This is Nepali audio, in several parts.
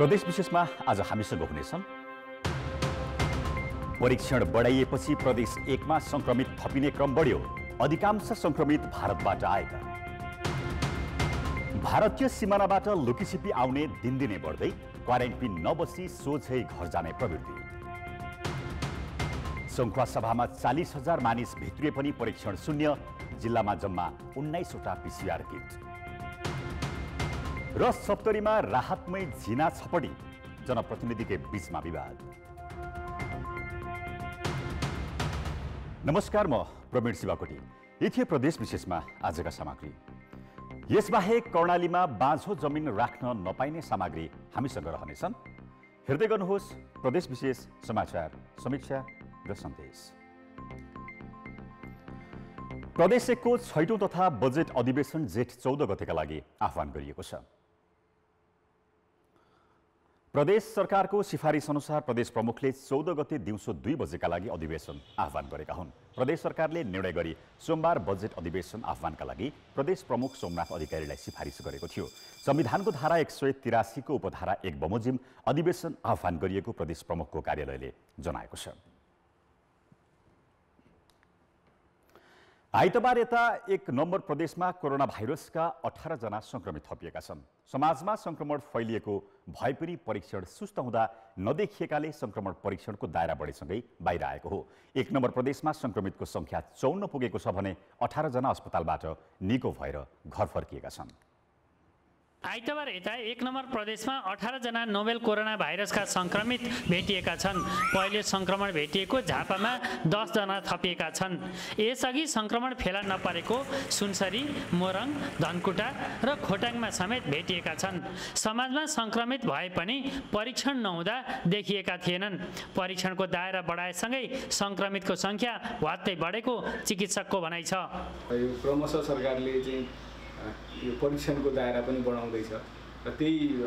प्रदेश विशेषमा आज हामीसँग हुनेछन् परीक्षण बढाइएपछि प्रदेश 1 मा संक्रमित थपिने क्रम बढ्यो। अधिकांश संक्रमित भारतबाट आएका। भारतीय सीमानाबाट लुकीछिपी आउने दिनदिनै बढ्दै क्वारेन्टाइन नबसी सोझै घर जाने प्रवृत्ति। सङ्खुवा सभामा 40,000 मानिस भित्रिए पनि परीक्षण शून्य। जिल्लामा जम्मा 19 वटा पीसीआर किट। र सप्तरीमा राहतमै झिना छपडी। जनप्रतिनिधिकै बीचमा विवाद। नमस्कार, म प्रवीण शिवाकोटी। यी थिए प्रदेश विशेषमा आजका सामग्री। यसबाहेक कर्णालीमा बाँझो जमिन राख्न नपाइने सामग्री हामीसँग रहनेछन्। हेर्दै गर्नुहोस् प्रदेश विशेष समाचार समीक्षा र सन्देश। प्रदेश 1 को 6औं तथा बजेट अधिवेशन जेठ 14 गतेका लागि आह्वान गरिएको छ। प्रदेश सरकारको सिफारिस अनुसार प्रदेश प्रमुखले 14 गते दिउँसो 2 बजेका लागि अधिवेशन आह्वान गरेका हुन्। प्रदेश सरकारले निर्णय गरी सोमबार बजेट अधिवेशन आह्वानका लागि प्रदेश प्रमुख सोमनाथ अधिकारीलाई सिफारिस गरेको थियो। संविधानको धारा 183 को उपधारा 1 बमोजिम अधिवेशन आह्वान गरिएको प्रदेश प्रमुखको कार्यालयले जनाएको छ। आइतबार यता 1 नम्बर प्रदेशमा कोरोना भाइरसका 18 जना संक्रमित थपिएका छन्। समाजमा संक्रमण फैलिएको भए पनि परीक्षण सुस्त हुँदा नदेखिएकाले संक्रमण परीक्षणको दायरा बढेसँगै बाहिर आएको हो। 1 नम्बर प्रदेशमा संक्रमितको संख्या 54 पुगेको छ भने 18 जना अस्पतालबाट निको भएर घर फर्किएका छन्। आइतबार यता 1 नम्बर प्रदेशमा 18 जना नोभेल कोरोना भाइरसका संक्रमित भेटिएका छन्। पहिले संक्रमण भेटिएको झापामा 10 जना थपिएका छन्। यसअघि संक्रमण फेला नपरेको सुनसरी, मोरङ, धनकुटा र खोटाङमा समेत भेटिएका छन्। समाजमा संक्रमित भए पनि परीक्षण नहुँदा देखिएका थिएनन्। परीक्षणको दायरा बढाएसँगै संक्रमितको संख्या वात्तै बढेको चिकित्सकको भनाइ छ। यो क्रमशः सरकारले चाहिँ यो परीक्षणको दायरा पनि बढाउँदैछ र त्यही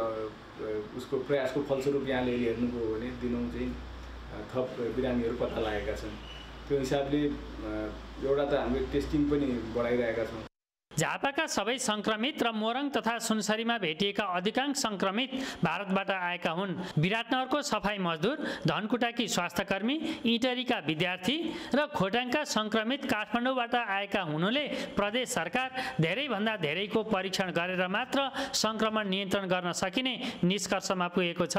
उसको प्रयासको फलस्वरूप यहाँले हेर्नुभयो भने दिनौँ चाहिँ थप बिरामीहरू पत्ता लागेका छन्। त्यो हिसाबले एउटा त हामीले टेस्टिङ पनि बढाइरहेका छौँ। झापाका सबै संक्रमित र मोरङ तथा सुनसरीमा भेटिएका अधिकांश संक्रमित भारतबाट आएका हुन्। विराटनगरको सफाई मजदुर, धनकुटाकी स्वास्थ्यकर्मी, इटरीका विद्यार्थी र खोटाङका संक्रमित काठमाडौँबाट आएका हुनुले प्रदेश सरकार धेरैभन्दा धेरैको परीक्षण गरेर मात्र संक्रमण नियन्त्रण गर्न सकिने निष्कर्षमा पुगेको छ।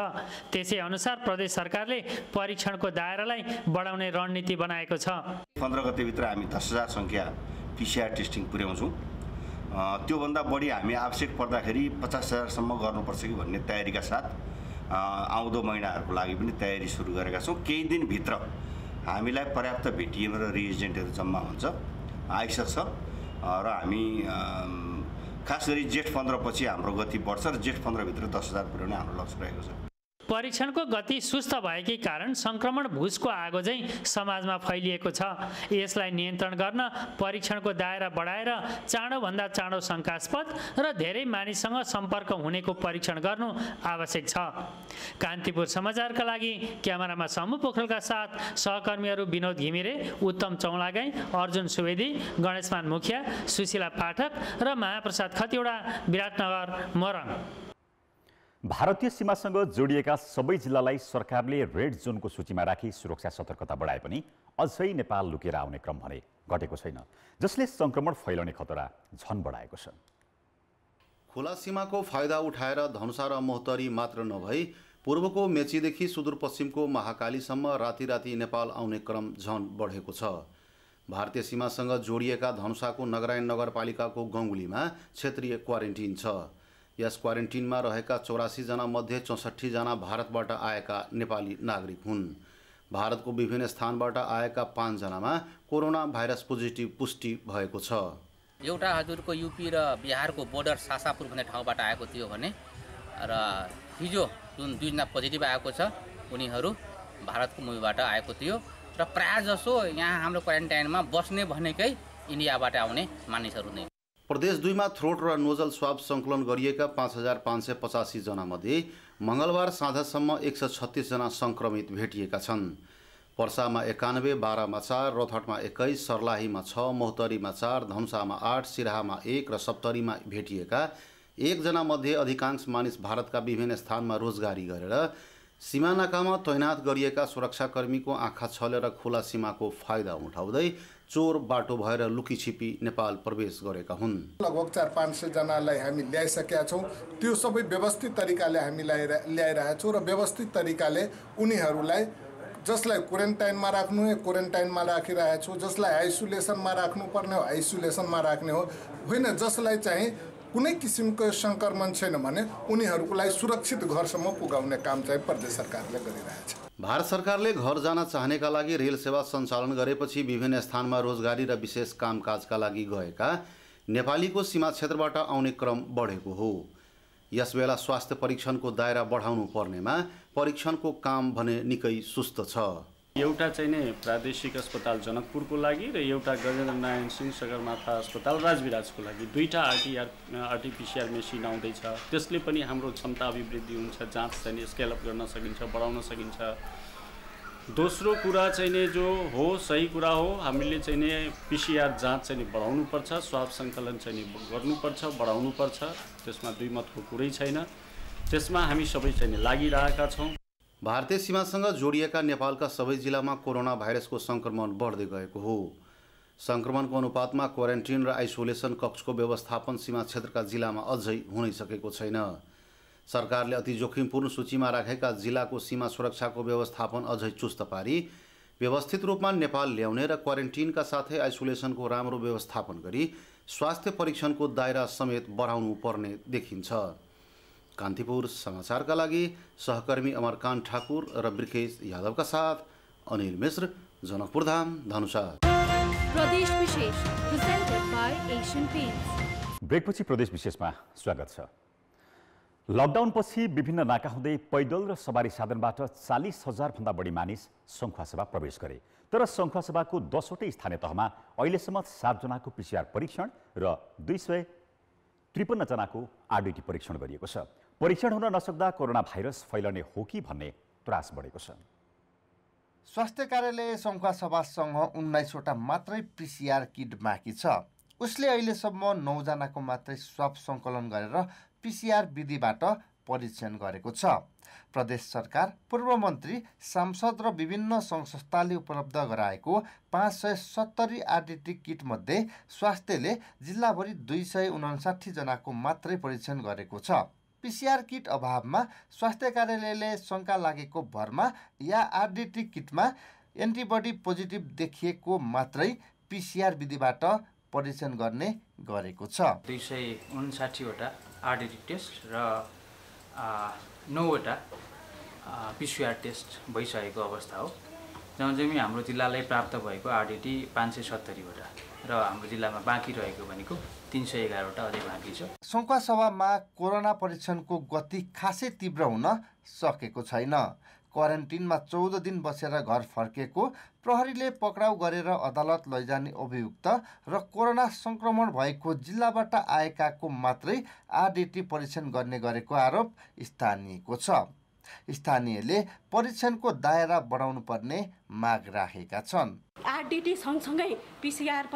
त्यसै अनुसार प्रदेश सरकारले परीक्षणको दायरालाई बढाउने रणनीति बनाएको छ। 15 गतेभित्र हामी 10,000 संख्या पीसीआर टेस्टिङ पुर्याउँछौँ। त्योभन्दा बढी हामी आवश्यक पर्दाखेरि 50,000 सम्म गर्नुपर्छ कि भन्ने तयारीका साथ आउँदो महिनाहरूको लागि पनि तयारी सुरु गरेका छौँ। केही दिनभित्र हामीलाई पर्याप्त भेटिएम र रिएजेन्टहरू जम्मा हुन्छ, आइसक्छ र हामी खास गरी जेठ 15 पछि हाम्रो गति बढ्छ र जेठ 15 भित्र 10,000 पुर्याउने हाम्रो लक्ष्य रहेको छ। परीक्षणको गति सुस्त भएकै कारण संक्रमण भुसको आगो चाहिँ समाजमा फैलिएको छ। यसलाई नियन्त्रण गर्न परीक्षणको दायरा बढाएर चाँडोभन्दा चाँडो शङ्कास्पद र धेरै मानिससँग सम्पर्क हुनेको परीक्षण गर्नु आवश्यक छ। कान्तिपुर समाचारका लागि क्यामेरामा समु पोखरेलका साथ सहकर्मीहरू विनोद घिमिरे, उत्तम चौलागाई, अर्जुन सुवेदी, गणेशमान मुखिया, सुशीला पाठक र महाप्रसाद खतिवडा, विराटनगर, मोरङ। भारतीय सीमासँग जोडिएका सबै जिल्लालाई सरकारले रेड जोनको सूचीमा राखी सुरक्षा सतर्कता बढाए पनि अझै नेपाल लुकेर आउने क्रम भने घटेको छैन, जसले संक्रमण फैलाउने खतरा झन बढाएको छ। खुला सीमाको फाइदा उठाएर धनुषा र मोहतरी मात्र नभई पूर्वको मेचीदेखि सुदूरपश्चिमको महाकालीसम्म राति राति नेपाल आउने क्रम झन बढेको छ। भारतीय सीमासँग जोडिएका धनुषाको नगरायन नगरपालिकाको गङ्गुलीमा क्षेत्रीय क्वारेन्टिन छ। यस क्वारेन्टिनमा रहेका 84 जना मध्ये 64 जना भारतबाट आएका नेपाली नागरिक हुन्। भारतको विभिन्न स्थानबाट आएका 5 जनामा कोरोना भाइरस पोजिटिभ पुष्टि भएको छ। एउटा हजुरको यूपी र बिहारको बोर्डर सासापुर भन्ने ठाउँबाट आएको थियो भने र हिजो जुन 2 जना पोजिटिभ आएको छ उनीहरू भारतको मूलबाट आएको थियो र प्राय जसो यहाँ हाम्रो क्वारेन्टाइनमा बस्ने भनेकै इन्डियाबाट आउने मानिसहरू नै। प्रदेश 2 मा थ्रोट र नोजल स्वाब सङ्कलन गरिएका 5,585 जना मध्ये मङ्गलबार साँझसम्म 136 जना सङ्क्रमित भेटिएका छन्। पर्सामा 91, बारामा 4, रौतहटमा 21, सर्लाहीमा 6, मोहतरीमा 4, धनुषामा 8, सिराहामा 1 र सप्तरीमा भेटिएका एकजना मध्ये अधिकांश मानिस भारतका विभिन्न स्थानमा रोजगारी गरेर सीमा नाकामा तैनात गरिएका सुरक्षाकर्मीको आँखा छलेर खुला सीमाको फाइदा उठाउँदै चोर बाटो भएर लुकीछिपी नेपाल प्रवेश गरेका हुन्। लगभग 400-500 जनालाई हामी ल्याइसकेका छौँ। त्यो सबै व्यवस्थित तरिकाले हामी ल्याइरहेका छौँ र व्यवस्थित तरिकाले उनीहरूलाई जसलाई क्वारेन्टाइनमा राख्नु हो क्वारेन्टाइनमा राखिरहेका छौँ, जसलाई आइसोलेसनमा राख्नुपर्ने हो आइसोलेसनमा राख्ने हो, होइन जसलाई चाहिँ कुनै किसिमको सङ्क्रमण छैन भने उनीहरूको लागि सुरक्षित घरसम्म पुगाउने काम चाहिँ प्रदेश सरकारले गरिरहेछ। भारत सरकारले घर जान चाहनेका लागि रेल सेवा सञ्चालन गरेपछि विभिन्न स्थानमा रोजगारी र विशेष कामकाजका लागि गएका नेपालीको सीमा क्षेत्रबाट आउने क्रम बढेको हो। यसबेला स्वास्थ्य परीक्षणको दायरा बढाउनु पर्नेमा परीक्षणको काम भने निकै सुस्त छ। एउटा चाहिँ नै प्रादेशिक अस्पताल जनकपुरको लागि र एउटा गजेन्द्र नारायण सिंह सगरमाथा अस्पताल राजविराजको लागि दुईटा आरटीपीसीआर मेसिन आउँदैछ। त्यसले पनि हाम्रो क्षमता अभिवृद्धि हुन्छ, जाँच चाहिँ स्केल अप गर्न सकिन्छ, बढाउन सकिन्छ। दोस्रो कुरा चाहिँ नि जो हो सही कुरा हो, हामीले चाहिँ नि पीसीआर जाँच चाहिँ बढाउनुपर्छ, स्वाब सङ्कलन चाहिँ गर्नुपर्छ, बढाउनुपर्छ। त्यसमा दुई मतको कुरै छैन। त्यसमा हामी सबै चाहिँ लागिरहेका छौँ। भारतीय सीमासँग जोडिएका नेपालका सबै जिल्लामा कोरोना भाइरसको सङ्क्रमण बढ्दै गएको हो। सङ्क्रमणको अनुपातमा क्वारेन्टिन र आइसोलेसन कक्षको व्यवस्थापन सीमा क्षेत्रका जिल्लामा अझै हुनै सकेको छैन। सरकारले अति जोखिमपूर्ण सूचीमा राखेका जिल्लाको सीमा सुरक्षाको व्यवस्थापन अझै चुस्त पारी व्यवस्थित रूपमा नेपाल ल्याउने र क्वारेन्टिनका साथै आइसोलेसनको राम्रो व्यवस्थापन गरी स्वास्थ्य परीक्षणको दायरा समेत बढाउनु पर्ने देखिन्छ। कान्तिपुर समाचारका लागि सहकर्मी अमरकान्त ठाकुर र ब्रिकेश यादवका साथ अनिल मिश्र, जनकपुरधाम, धनुषा। प्रदेश विशेष प्रेजेन्टेड बाइ एशियन पेन्ट्स। ब्रेकपछि प्रदेश विशेषमा स्वागत छ। लकडाउनपछि विभिन्न नाका हुँदै पैदल र सवारी साधनबाट 40,000 भन्दा बढी मानिस सङ्खुवासभा प्रवेश गरे। तर सङ्खुवासभाको 10वटै स्थानीय तहमा अहिलेसम्म 7 जनाको पीसीआर परीक्षण र 253 जनाको आरडीटी परीक्षण गरिएको छ। परीक्षण हुन नसक्दा कोरोना भाइरस फैलने हो कि भन्ने त्रास बढेको छ। स्वास्थ्य कार्यालय सङ्खुवासभासँग 19 वटा मात्रै पीसीआर किट बाँकी छ। उसले अहिलेसम्म 9 जनाको मात्रै स्वाब सङ्कलन गरेर पीसीआर विधिबाट परीक्षण गरेको छ। प्रदेश सरकार, पूर्व मन्त्री, सांसद र विभिन्न सङ्घ संस्थाले उपलब्ध गराएको 570 आरडीटी किट मध्ये स्वास्थ्यले जिल्लाभरि 259 जनाको मात्रै परीक्षण गरेको छ। पीसीआर किट अभावमा स्वास्थ्य कार्यालयले शङ्का लागेको भरमा या आरडीटी किटमा एन्टिबडी पोजिटिभ देखिएको मात्रै पीसीआर विधिबाट परीक्षण गर्ने गरेको छ। 259 वटा आरडीटी टेस्ट र 9 वटा पीसीआर टेस्ट भइसकेको अवस्था हो। जम्मै हाम्रो जिल्लालाई प्राप्त भएको आरडीटी 570 वटा र हाम्रो जिल्लामा बाँकी रहेको भनेको 311 वटा अझै बाँकी छ। सङ्खुवासभामा कोरोना परीक्षणको गति खासै तीव्र हुन सकेको छैन। क्वारेन्टिनमा 14 दिन बसेर घर फर्केको, प्रहरीले पक्राउ गरेर अदालत लैजाने अभियुक्त र कोरोना सङ्क्रमण भएको जिल्लाबाट आएकाको मात्रै आरडीटी परीक्षण गर्ने गरेको आरोप स्थानीयको छ। स्थानीयले परीक्षणको दायरा बढाउनु पर्ने माग राखेका छन्। आरडीटी सँगसँगै पीसीआर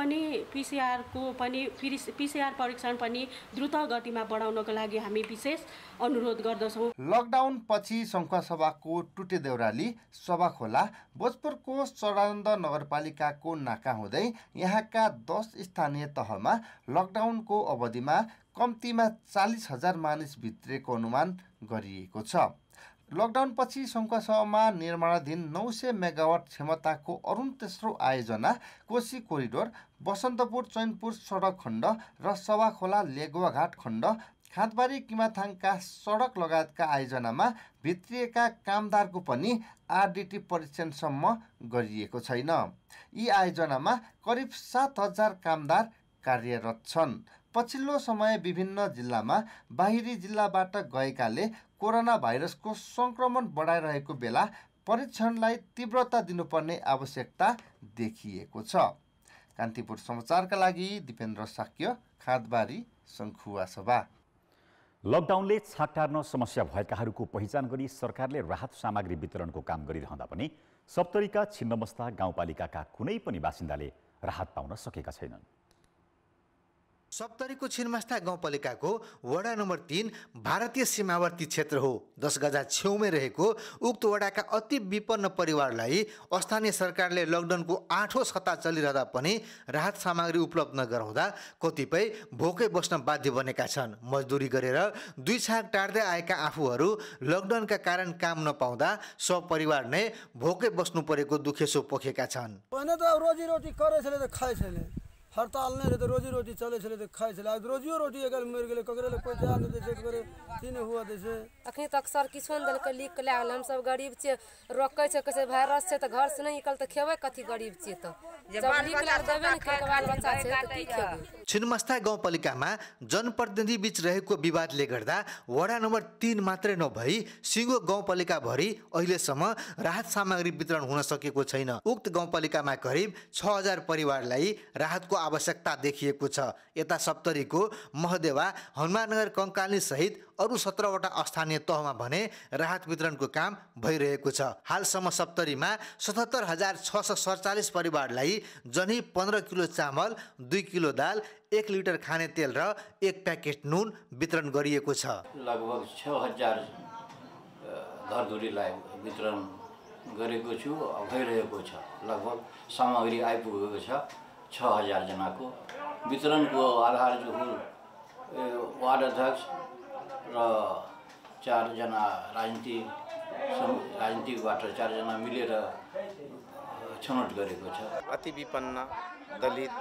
परीक्षण पनि द्रुत गतिमा बढाउनको लागि हामी विशेष अनुरोध गर्दछौँ। लकडाउन पछि सङ्खुवासभाको टुटे देउराली, सभाखोला, भोजपुरको सडानन्द नगरपालिकाको नाका हुँदै यहाँका 10 स्थानीय तहमा लकडाउनको अवधिमा कम्तीमा 40,000 मानिस भित्रिएको अनुमान गरिएको छ। लकडाउन पछि सङ्खुवासभामा निर्माणाधीन 900 मेगावाट क्षमताको अरुण तेस्रो आयोजना कोशी कोरिडोर, बसन्तपुर चैनपुर सडक खण्ड र सभाखोला लेगुवाघाट खण्ड, खाँदबारी किमाथाङका सडक लगायतका आयोजनामा भित्रिएका कामदारको पनि आरडीटी परीक्षणसम्म गरिएको छैन। यी आयोजनामा करिब 7,000 कामदार कार्यरत छन्। पछिल्लो समय विभिन्न जिल्लामा बाहिरी जिल्लाबाट गएकाले कोरोना भाइरसको सङ्क्रमण बढाइरहेको बेला परीक्षणलाई तीव्रता दिनुपर्ने आवश्यकता देखिएको छ। कान्तिपुर समाचारका लागि दिपेन्द्र साक्य, खाँदबारी, सङ्खुवासभा। लकडाउनले छाक टार्न समस्या भएकाहरूको पहिचान गरी सरकारले राहत सामग्री वितरणको काम गरिरहँदा पनि सप्तरीका छिन्नमस्ता गाउँपालिकाका कुनै पनि बासिन्दाले राहत पाउन सकेका छैनन्। सप्तरीको छिन्मस्ता गाउँपालिकाको वडा नम्बर 3 भारतीय सीमावर्ती क्षेत्र हो। 10 गजा छेउमै रहेको उक्त वडाका अति विपन्न परिवारलाई स्थानीय सरकारले लकडाउनको 8औं सप्ताह चलिरहँदा पनि राहत सामग्री उपलब्ध नगराउँदा कतिपय भोकै बस्न बाध्य बनेका छन्। मजदुरी गरेर 2 छाक टार्दै आएका आफूहरू लकडाउनका कारण काम नपाउँदा सपरिवार नै भोकै बस्नु परेको दुखेसो पोखेका छन्। रोजी करे छले त खाए छले, हड़ताल नहीं रहते, रोजी रोटी चले चले तो खाए चले, आज रोजियो रोटी अगर मेरे गले ककरे कोई जान दे चेक करे तीन हुआ देसे अखनी तक सर किछो न दल के लिख के लागल। हम सब गरीब छे, रोकै छे कैसे वायरस छे त घर से नहीं निकल त खेबै कथी गरीब छे त जब लिख लाग देबे न के बाल बच्चा छे त की खेबै। छिन्मस्ता गाउँपालिकामा जनप्रतिनिधि बीच रहेको विवादले गर्दा वडा नम्बर 3 मात्रै नभई सिङ्गो गाउँपालिका भरि अहिलेसम्म राहत सामग्री वितरण हुन सकेको छैन। उक्त गाउँपालिकामा करिब 6000 परिवारलाई राहतको आवश्यकता देखिएको छ। यता सप्तरीको महदेवा, हनुमाननगर, कंकाली सहित अरु 17 वटा स्थानीय तहमा भने राहत वितरणको काम भइरहेको छ। हालसम्म सप्तरीमा 77647 परिवारलाई जनै 15 किलो चामल, 2 किलो दाल, 1 लिटर खाने तेल र 1 प्याकेट नुन वितरण गरिएको छ। लगभग 6000 घरधुरीलाई वितरण गरेको छु, भइरहेको छ। लगभग सामग्री आइपुगेको छ 6000 जनाको। वितरणको आधार जो वार्ड अध्यक्ष र 4 जना राजनीतिबाट 4 जना मिलेर छनौट गरेको छ। अति विपन्न दलित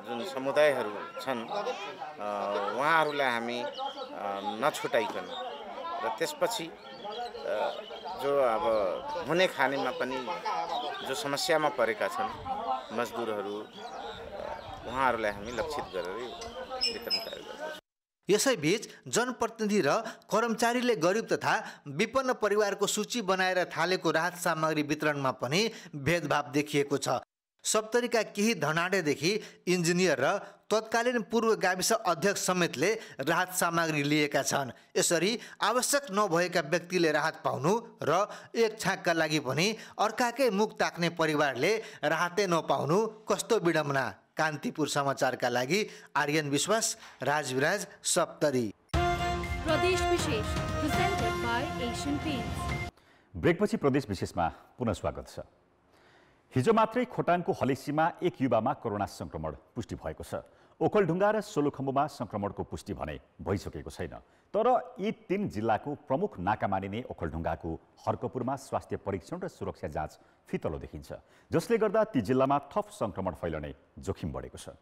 जुन समुदायहरू छन् उहाँहरूलाई हामी नछुटाइकन र त्यसपछि जो अब हुने खानेमा पनि जो समस्यामा परेका छन् मजदुरहरू उहाँहरूलाई हामी लक्षित गरेर वितरण कार्य गर्दछौँ। यसैबीच जनप्रतिनिधि र कर्मचारीले गरिब तथा विपन्न परिवारको सूची बनाएर थालेको राहत सामग्री वितरणमा पनि भेदभाव देखिएको छ। सप्तरीका केही धनाडेदेखि इन्जिनियर र तत्कालीन पूर्व गाविस अध्यक्ष समेतले राहत सामग्री लिएका छन्। यसरी आवश्यक नभएका व्यक्तिले राहत पाउनु र एक छाकका लागि पनि अर्काकै मुख ताक्ने परिवारले राहतै नपाउनु कस्तो विडम्बना। कान्तिपुर समाचारका लागि आर्यन विश्वास, राजविराज, सप्तरी। प्रदेश विशेष प्रेजेन्टेड बाइ एशियन पेन्ट्स। ब्रेकपछि प्रदेश विशेषमा पुनः स्वागत छ। हिजो मात्रै खोटाङको हलेसीमा एक युवामा कोरोना संक्रमण पुष्टि भएको छ। ओखलढुङ्गा र सोलुखम्बुमा संक्रमणको पुष्टि भने भइसकेको छैन। तर यी 3 जिल्लाको प्रमुख नाका मानिने ओखलढुङ्गाको हर्कपुरमा स्वास्थ्य परीक्षण र सुरक्षा जाँच फितलो देखिन्छ, जसले गर्दा ती जिल्लामा थप संक्रमण फैलने जोखिम बढेको छ।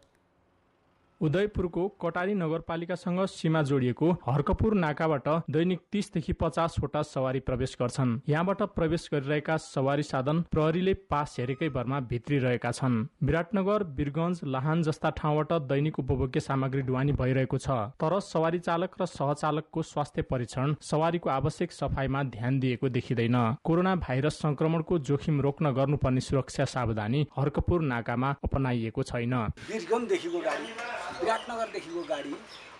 उदयपुरको कटारी नगरपालिकासँग सीमा जोडिएको हर्कपुर नाकाबाट दैनिक 30 देखि 50 वटा सवारी प्रवेश गर्छन्। यहाँबाट प्रवेश गरिरहेका सवारी साधन प्रहरीले पास हेरेकै भरमा भित्रिरहेका छन्। विराटनगर, वीरगञ्ज, लाहान जस्ता ठाउँबाट दैनिक उपभोग्य सामग्री ढुवानी भइरहेको छ। तर सवारी चालक र सहचालकको स्वास्थ्य परीक्षण, सवारीको आवश्यक सफाइमा ध्यान दिएको देखिँदैन। कोरोना भाइरस संक्रमणको जोखिम रोक्न गर्नुपर्ने सुरक्षा सावधानी हर्कपुर नाकामा अपनाइएको छैन। वीरगञ्जदेखिको गाडी, विराटनगरदेखिको गाडी,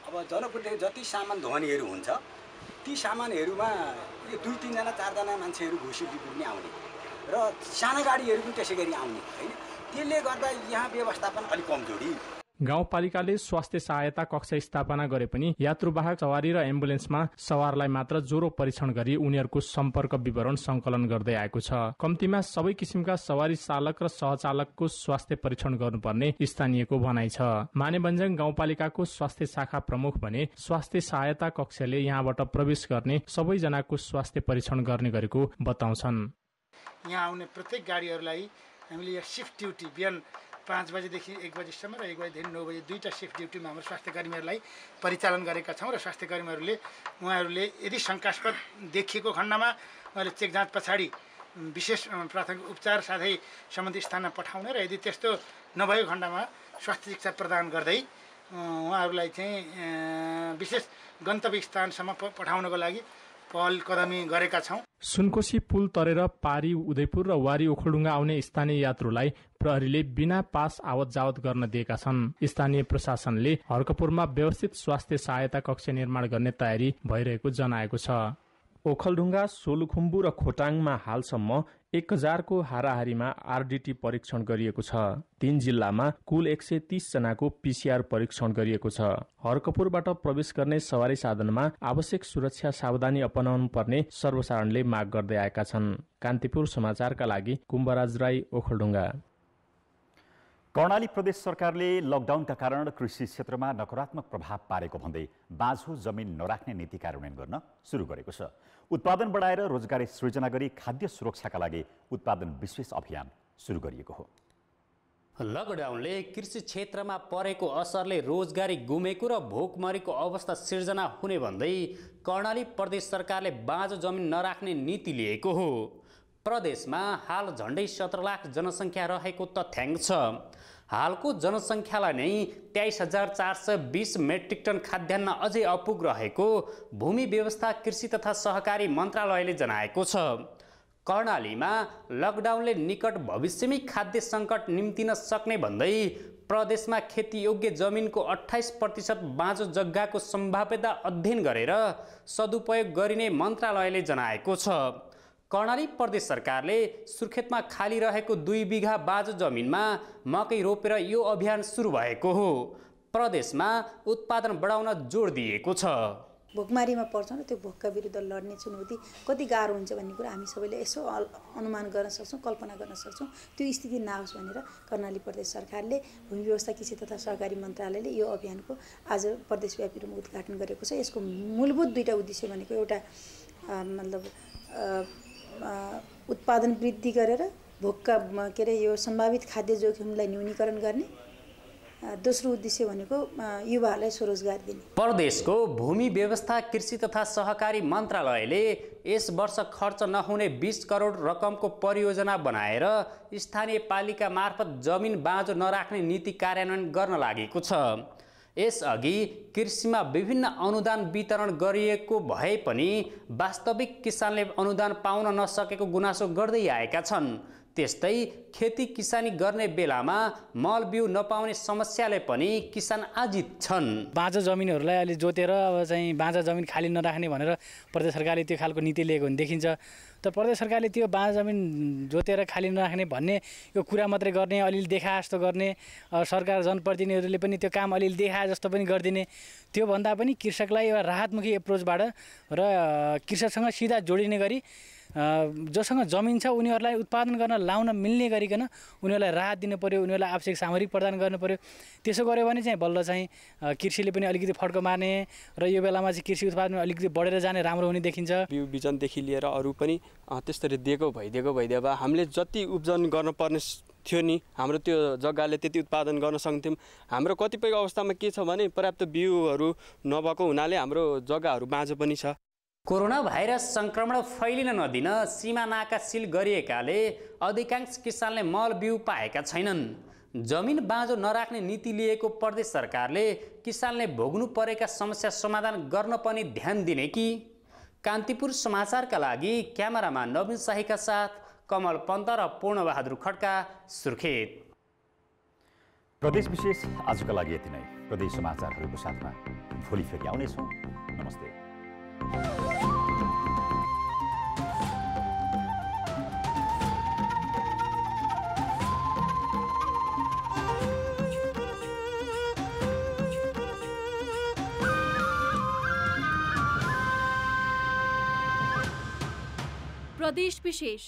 अब जनकपुरदेखि जति सामान ढुवानीहरू हुन्छ ती सामानहरूमा 2-3 जना 4 जना मान्छेहरू घुसी पुग्ने आउने र साना गाडीहरू पनि त्यसै गरी आउने हैन। त्यसले गर्दा यहाँ व्यवस्थापन अलिक कमजोरी। गाउँपालिकाले स्वास्थ्य सहायता कक्ष स्थापना गरे पनि यात्रुवाहक सवारी र एम्बुलेन्समा सवारलाई मात्र ज्वरो परीक्षण गरी उनीहरूको सम्पर्क विवरण संकलन गर्दै आएको छ। कम्तीमा सबै किसिमका सवारी चालक र सहचालकको स्वास्थ्य परीक्षण गर्नुपर्ने स्थानीयको भनाइ छ। मानेबञ्जाङ गाउँपालिकाको स्वास्थ्य शाखा प्रमुख भने स्वास्थ्य सहायता कक्षले यहाँबाट प्रवेश गर्ने सबैजनाको स्वास्थ्य परीक्षण गर्ने गरेको बताउँछन्। यहाँ आउने प्रत्येक गाडीहरूलाई हामीले यहाँ शिफ्ट ड्युटी बिहान 5 बजेदेखि 1 बजेसम्म र 1 बजेदेखि 9 बजे 2टा शिफ्ट ड्युटीमा हाम्रो स्वास्थ्य कर्मीहरूलाई परिचालन गरेका छौँ र स्वास्थ्य कर्मीहरूले उहाँहरूले यदि शङ्कास्पद देखिएको खण्डमा उहाँले चेक जाँच पछाडि विशेष प्राथमिक उपचार साथै सम्बन्धित स्थानमा पठाउने र यदि त्यस्तो नभएको खण्डमा स्वास्थ्य शिक्षा प्रदान गर्दै उहाँहरूलाई चाहिँ विशेष गन्तव्य स्थानसम्म पठाउनको लागि पहल कदमी गरेका छौँ। सुनकोशी पुल तरेर पारी, उदयपुर र वारी ओखलढुङ्गा आउने स्थानीय यात्रुलाई प्रहरीले बिना पास आवत जावत गर्न दिएका छन्। स्थानीय प्रशासनले हर्कपुरमा व्यवस्थित स्वास्थ्य सहायता कक्ष निर्माण गर्ने तयारी भइरहेको जनाएको छ। ओखलढुङ्गा, सोलुखुम्बु र खोटाङमा हालसम्म 1000 को हाराहारीमा आरडीटी परीक्षण गरिएको छ। 3 जिल्लामा कुल 130 जनाको पीसीआर परीक्षण गरिएको छ। हरकपुरबाट प्रवेश गर्ने सवारी साधनमा आवश्यक सुरक्षा सावधानी अपनाउनु पर्ने सर्वसाधारणले माग गर्दै आएका छन्। कान्तिपुर समाचारका लागि कुम्भराज राई, ओखलढुङ्गा। कर्णाली प्रदेश सरकारले लकडाउनका कारण कृषि क्षेत्रमा नकारात्मक प्रभाव पारेको भन्दै बाँझो जमिन नराख्ने नीति कार्यान्वयन गर्न सुरु गरेको छ। उत्पादन बढाएर रोजगारी सृजना गरी खाद्य सुरक्षाका लागि उत्पादन विशेष अभियान सुरु गरिएको हो। लकडाउनले कृषि क्षेत्रमा परेको असरले रोजगारी गुमेको र भोकमरीको अवस्था सिर्जना हुने भन्दै कर्णाली प्रदेश सरकारले बाँझो जमिन नराख्ने नीति लिएको हो। प्रदेशमा हाल झण्डै 17 लाख जनसङ्ख्या रहेको तथ्याङ्क छ। हालको जनसङ्ख्यालाई नै 23,420 मेट्रिक टन खाद्यान्न अझै अपुग रहेको भूमि व्यवस्था, कृषि तथा सहकारी मन्त्रालयले जनाएको छ। कर्णालीमा लकडाउनले निकट भविष्यमै खाद्य सङ्कट निम्तिन सक्ने भन्दै प्रदेशमा खेतीयोग्य जमिनको 28% बाँझो जग्गाको सम्भाव्यता अध्ययन गरेर सदुपयोग गरिने मन्त्रालयले जनाएको छ। कर्णाली प्रदेश सरकारले सुर्खेतमा खाली रहेको 2 बिघा बाँझो जमिनमा मकै रोपेर यो अभियान सुरु भएको हो। प्रदेशमा उत्पादन बढाउन जोड दिएको छ। भोकमारीमा पर्छौँ र त्यो भोकका विरुद्ध लड्ने चुनौती कति गाह्रो हुन्छ भन्ने कुरा हामी सबैले यसो अनुमान गर्न सक्छौँ, कल्पना गर्न सक्छौँ। त्यो स्थिति नहोस् भनेर कर्णाली प्रदेश सरकारले भूमि व्यवस्था, कृषि तथा सहकारी मन्त्रालयले यो अभियानको आज प्रदेशव्यापी रूपमा उद्घाटन गरेको छ। यसको मूलभूत 2टा उद्देश्य भनेको एउटा उत्पादन वृद्धि गरेर भोकका यो सम्भावित खाद्य जोखिमलाई न्यूनीकरण गर्ने, दोस्रो उद्देश्य भनेको युवाहरूलाई स्वरोजगार दिने। प्रदेशको भूमि व्यवस्था, कृषि तथा सहकारी मन्त्रालयले यस वर्ष खर्च नहुने 20 करोड रकमको परियोजना बनाएर स्थानीय पालिका मार्फत जमिन बाँझो नराख्ने नीति कार्यान्वयन गर्न लागेको छ। यसअघि कृषिमा विभिन्न अनुदान वितरण गरिएको भए पनि वास्तविक किसानले अनुदान पाउन नसकेको गुनासो गर्दै आएका छन्। त्यस्तै खेती किसानी गर्ने बेलामा मल बिउ नपाउने समस्याले पनि किसान आजित छन्। बाँझो जमिनहरूलाई अलि जोतेर अब चाहिँ बाँझो जमिन खाली नराख्ने भनेर प्रदेश सरकारले त्यो खालको नीति लिएको हुन देखिन्छ। तर प्रदेश सरकारले त्यो बाँझो जमिन जोतेर खाली नराख्ने भन्ने यो कुरा मात्रै गर्ने, अलिअलि देखाए जस्तो गर्ने, सरकार जनप्रतिनिधिहरूले पनि त्यो काम अलिअलि देखाए जस्तो पनि गरिदिने, त्योभन्दा पनि कृषकलाई एउटा राहतमुखी एप्रोचबाट र कृषकसँग सिधा जोडिने गरी जोसँग जमिन छ उनीहरूलाई उत्पादन गर्न लाउन मिल्ने गरिकन उनीहरूलाई राहत दिनु पर्यो, उनीहरूलाई आवश्यक सामग्री प्रदान गर्नु पर्यो। त्यसो गर्यो भने चाहिँ बल्ल चाहिँ कृषिले पनि अलिकति फड्को मार्ने र यो बेलामा चाहिँ कृषि उत्पादन अलिकति बढेर जाने राम्रो हुने देखिन्छ। बिउ बिजनदेखि लिएर अरू पनि त्यस्तरी दिएको भइदिए भए हामीले जति उब्जन गर्नुपर्ने थियो नि हाम्रो त्यो जग्गाले त्यति उत्पादन गर्न सक्थ्यौँ। हाम्रो कतिपय अवस्थामा के छ भने पर्याप्त बिउहरू नभएको हुनाले हाम्रो जग्गाहरू बाँझो पनि छ। कोरोना भाइरस संक्रमण फैलिन नदिन सीमा नाका सिल गरिएकाले अधिकांश किसानले मल बिउ पाएका छैनन्। जमिन बाँझो नराख्ने नीति लिएको प्रदेश सरकारले किसानले भोग्नु परेका समस्या समाधान गर्न पनि ध्यान दिने कि? कान्तिपुर समाचारका लागि क्यामेरामा नवीन शाहीका साथ कमल पन्त र पूर्णबहादुर खड्का, सुर्खेत। प्रदेश विशेष आजका लागि यति नै। प्रदेश समाचारहरूको साथमा भोलि फेरि आउनेछौँ। नमस्ते। प्रदेश विशेष